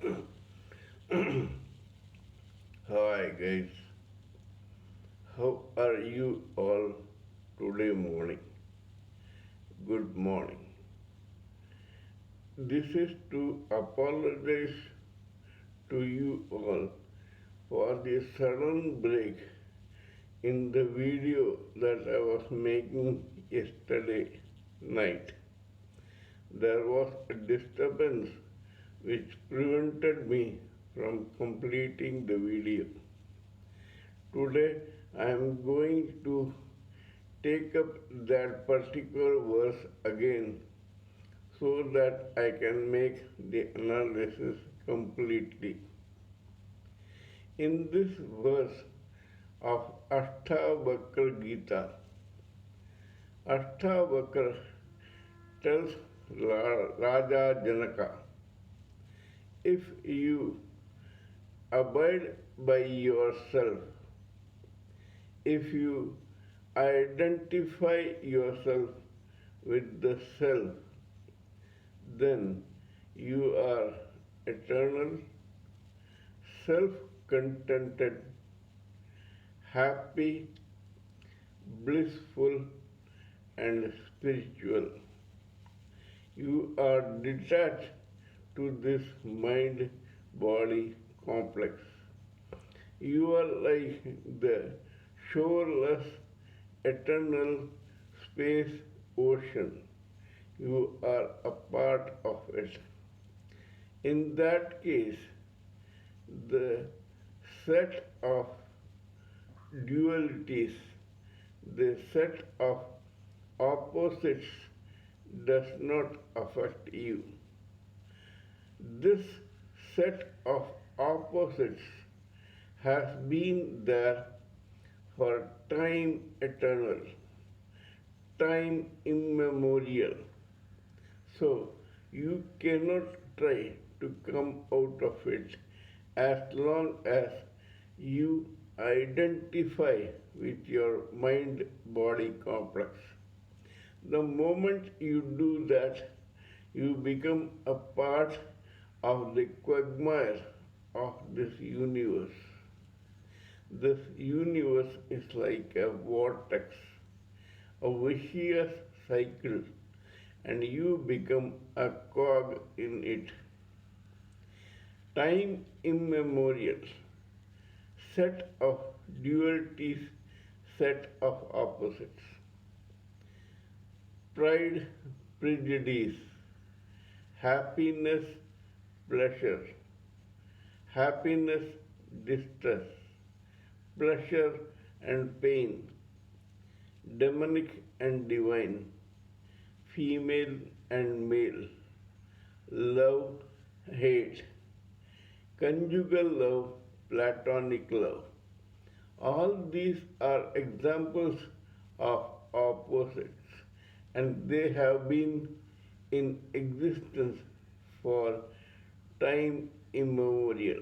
Hi guys, how are you all today morning? Good morning. This is to apologize to you all for the sudden break in the video that I was making yesterday night. There was a disturbance which prevented me from completing the video. Today I am going to take up that particular verse again so that I can make the analysis completely. In this verse of Ashtavakra Gita, Ashtavakra tells Raja Janaka, if you abide by yourself, if you identify yourself with the self, then you are eternal, self contented, happy, blissful, and spiritual. You are detached to this mind body complex. You are like the shoreless, eternal space ocean. You are a part of it. In that case, the set of dualities, the set of opposites does not affect you. This set of opposites has been there for time eternal, time immemorial. So you cannot try to come out of it as long as you identify with your mind body complex. The moment you do that, you become a part of the quagmire of this universe. This universe is like a vortex, a vicious cycle, and you become a cog in it. Time immemorial, set of dualities, set of opposites. Pride, prejudice, happiness, pleasure, happiness, distress, pleasure and pain, demonic and divine, female and male, love, hate, conjugal love, platonic love. All these are examples of opposites, and they have been in existence for time immemorial.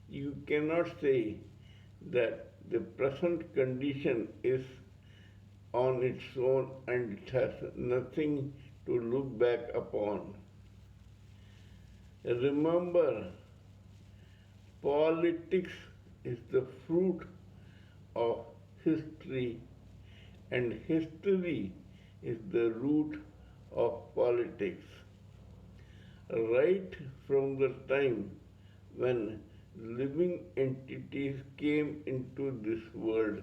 You cannot say that the present condition is on its own and it has nothing to look back upon. Remember, politics is the fruit of history, and history is the root of politics. Right from the time when living entities came into this world,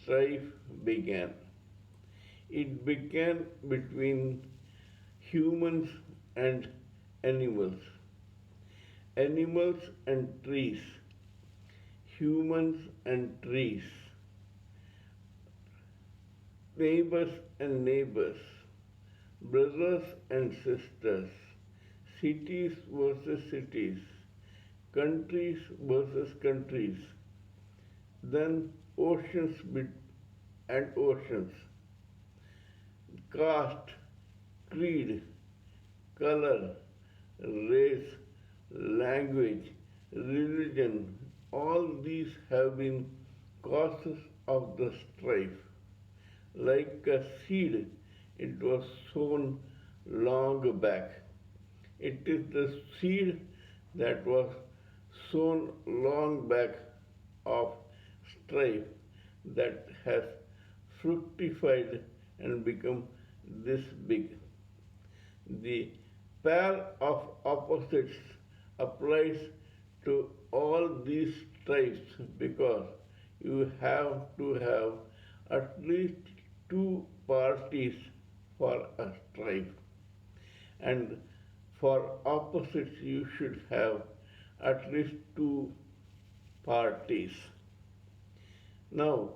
strife began. It began between humans and animals, animals and trees, humans and trees, neighbors and neighbors, brothers and sisters, cities versus cities, countries versus countries, then and oceans, caste, creed, color, race, language, religion, all these have been causes of the strife. Like a seed, it was sown long back. It is the seed that was sown long back of strife that has fructified and become this big. The pair of opposites applies to all these strifes because you have to have at least two parties for a strife, and for opposites you should have at least two parties. Now,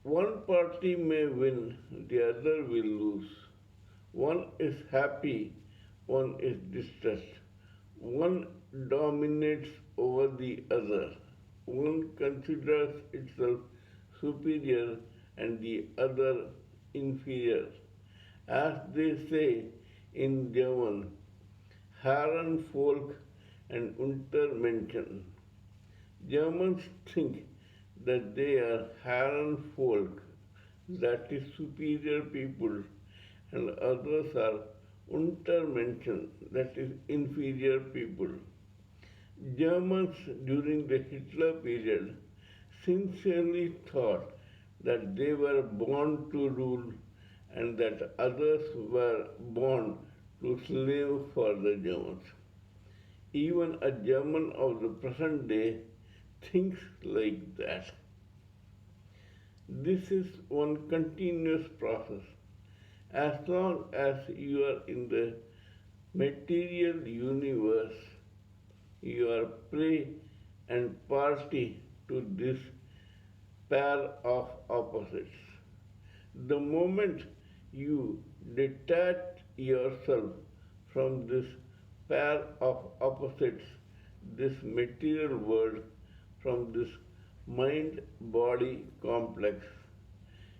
one party may win, the other will lose. One is happy, one is distressed. One dominates over the other. One considers itself superior and the other inferior. As they say in German, Herrenvolk and Untermenschen. Germans think that they are Herrenvolk, that is superior people, and others are Untermenschen, that is inferior people. Germans during the Hitler period sincerely thought that they were born to rule and that others were born to slave for the Germans. Even a German of the present day thinks like that. This is one continuous process. As long as you are in the material universe, you are prey and party to this pair of opposites. The moment you detach yourself from this pair of opposites, this material world, from this mind body complex,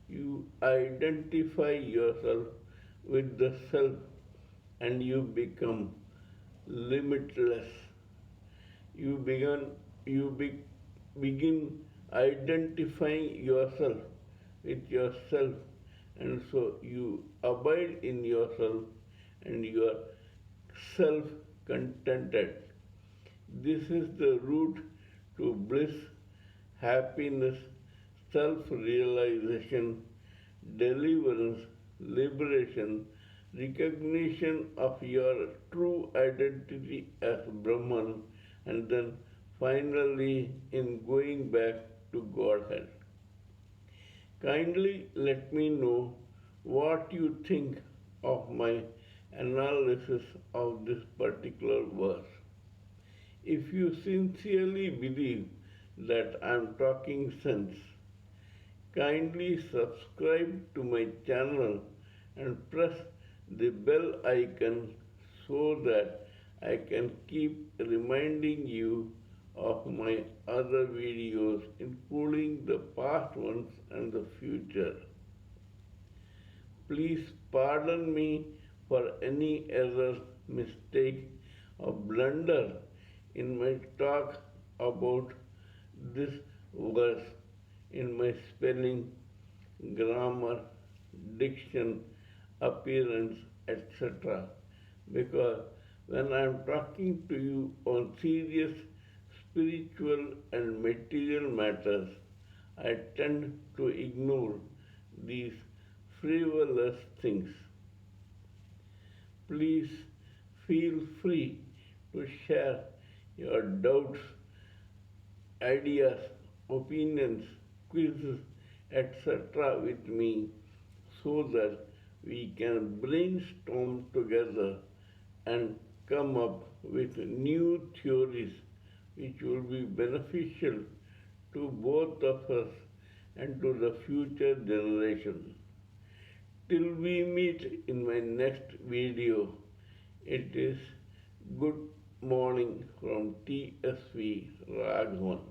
you identify yourself with the self and you become limitless. You begin identifying yourself with yourself, and so you abide in yourself and you are self contented. This is the route to bliss, happiness, self realization, deliverance, liberation, recognition of your true identity as Brahman, and then finally in going back to Godhead. Kindly let me know what you think of my analysis of this particular verse. If you sincerely believe that I am talking sense, kindly subscribe to my channel and press the bell icon so that I can keep reminding you of my other videos, including the past ones and the future. Please pardon me for any error, mistake, or blunder in my talk about this verse, in my spelling, grammar, diction, appearance, etc. Because when I am talking to you on serious spiritual and material matters, I tend to ignore these frivolous things. Please feel free to share your doubts, ideas, opinions, quizzes, etc. with me so that we can brainstorm together and come up with new theories which will be beneficial to both of us and to the future generation. Till we meet in my next video, it is good morning from TSV Raghavan.